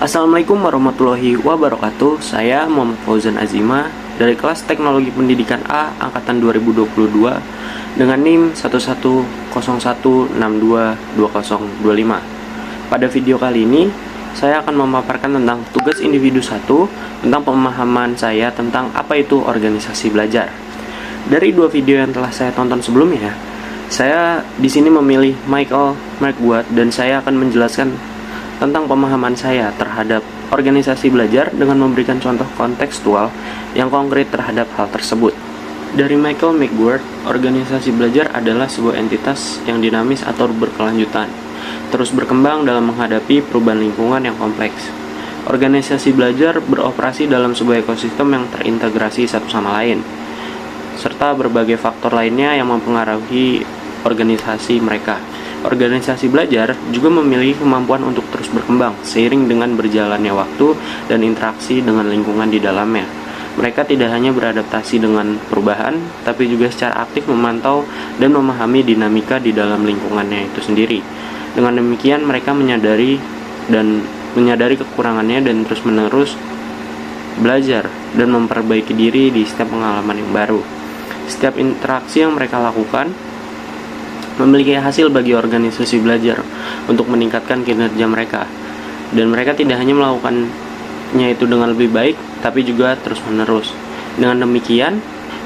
Assalamualaikum warahmatullahi wabarakatuh. Saya Muhammad Fauzan Azima dari kelas Teknologi Pendidikan A angkatan 2022 dengan NIM 1101622025. Pada video kali ini, saya akan memaparkan tentang tugas individu 1 tentang pemahaman saya tentang apa itu organisasi belajar. Dari dua video yang telah saya tonton sebelumnya, saya di sini memilih Michael Marquardt dan saya akan menjelaskan tentang pemahaman saya terhadap organisasi belajar dengan memberikan contoh kontekstual yang konkret terhadap hal tersebut. Dari Michael Marquardt, organisasi belajar adalah sebuah entitas yang dinamis atau berkelanjutan, terus berkembang dalam menghadapi perubahan lingkungan yang kompleks. Organisasi belajar beroperasi dalam sebuah ekosistem yang terintegrasi satu sama lain, serta berbagai faktor lainnya yang mempengaruhi organisasi mereka. Organisasi belajar juga memiliki kemampuan untuk terus berkembang seiring dengan berjalannya waktu dan interaksi dengan lingkungan di dalamnya. Mereka tidak hanya beradaptasi dengan perubahan, tapi juga secara aktif memantau dan memahami dinamika di dalam lingkungannya itu sendiri. Dengan demikian, mereka menyadari kekurangannya dan terus-menerus belajar dan memperbaiki diri di setiap pengalaman yang baru. Setiap interaksi yang mereka lakukan memiliki hasil bagi organisasi belajar untuk meningkatkan kinerja mereka, dan mereka tidak hanya melakukannya itu dengan lebih baik, tapi juga terus-menerus. Dengan demikian,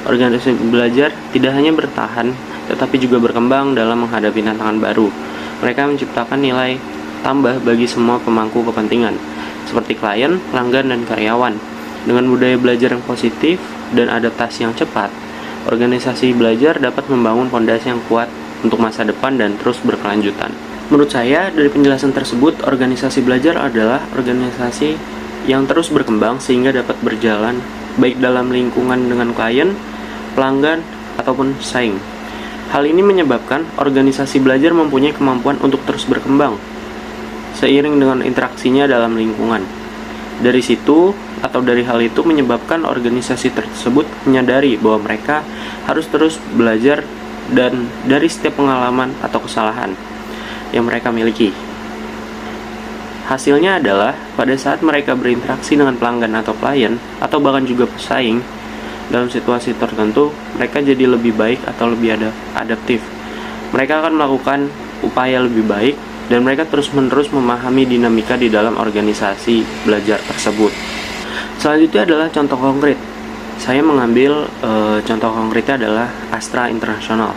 organisasi belajar tidak hanya bertahan, tetapi juga berkembang dalam menghadapi tantangan baru. Mereka menciptakan nilai tambah bagi semua pemangku kepentingan, seperti klien, pelanggan, dan karyawan. Dengan budaya belajar yang positif dan adaptasi yang cepat, organisasi belajar dapat membangun fondasi yang kuat untuk masa depan dan terus berkelanjutan. Menurut saya, dari penjelasan tersebut, organisasi belajar adalah organisasi yang terus berkembang sehingga dapat berjalan baik dalam lingkungan dengan klien, pelanggan, ataupun saing. Hal ini menyebabkan organisasi belajar mempunyai kemampuan untuk terus berkembang seiring dengan interaksinya dalam lingkungan. Dari hal itu menyebabkan organisasi tersebut menyadari bahwa mereka harus terus belajar dan dari setiap pengalaman atau kesalahan yang mereka miliki. Hasilnya adalah pada saat mereka berinteraksi dengan pelanggan atau klien atau bahkan juga pesaing dalam situasi tertentu, mereka jadi lebih baik atau lebih adaptif. Mereka akan melakukan upaya lebih baik dan mereka terus-menerus memahami dinamika di dalam organisasi belajar tersebut. Selanjutnya adalah contoh konkret. Saya mengambil contoh konkretnya adalah Astra International.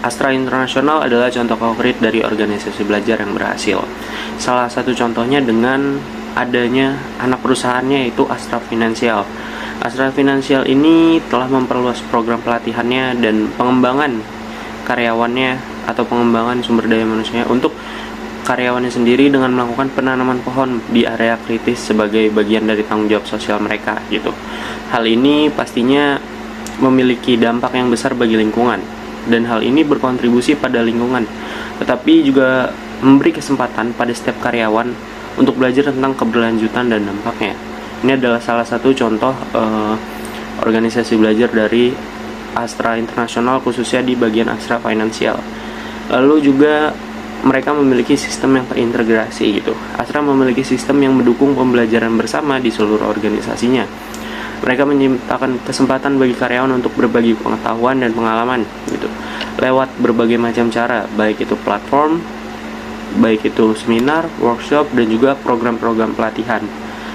Astra International adalah contoh konkret dari organisasi belajar yang berhasil. Salah satu contohnya dengan adanya anak perusahaannya yaitu Astra Financial. Astra Financial ini telah memperluas program pelatihannya dan pengembangan karyawannya atau pengembangan sumber daya manusia untuk karyawannya sendiri dengan melakukan penanaman pohon di area kritis sebagai bagian dari tanggung jawab sosial mereka gitu. Hal ini pastinya memiliki dampak yang besar bagi lingkungan, dan hal ini berkontribusi pada lingkungan, tetapi juga memberi kesempatan pada setiap karyawan untuk belajar tentang keberlanjutan dan dampaknya. Ini adalah salah satu contoh organisasi belajar dari Astra International, khususnya di bagian Astra Financial. Lalu juga mereka memiliki sistem yang terintegrasi gitu. Astra memiliki sistem yang mendukung pembelajaran bersama di seluruh organisasinya. Mereka menciptakan kesempatan bagi karyawan untuk berbagi pengetahuan dan pengalaman gitu, lewat berbagai macam cara, baik itu platform, baik itu seminar, workshop, dan juga program-program pelatihan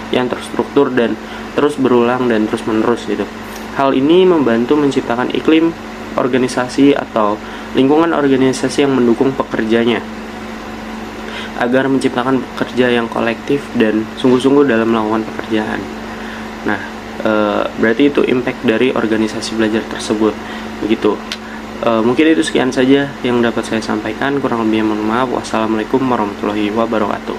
yang terstruktur dan terus berulang dan terus menerus gitu. Hal ini membantu menciptakan iklim organisasi atau lingkungan organisasi yang mendukung pekerjanya, agar menciptakan pekerja yang kolektif dan sungguh-sungguh dalam melakukan pekerjaan. Nah, berarti itu impact dari organisasi belajar tersebut begitu. Mungkin itu sekian saja yang dapat saya sampaikan, kurang lebihnya mohon maaf. Wassalamualaikum warahmatullahi wabarakatuh.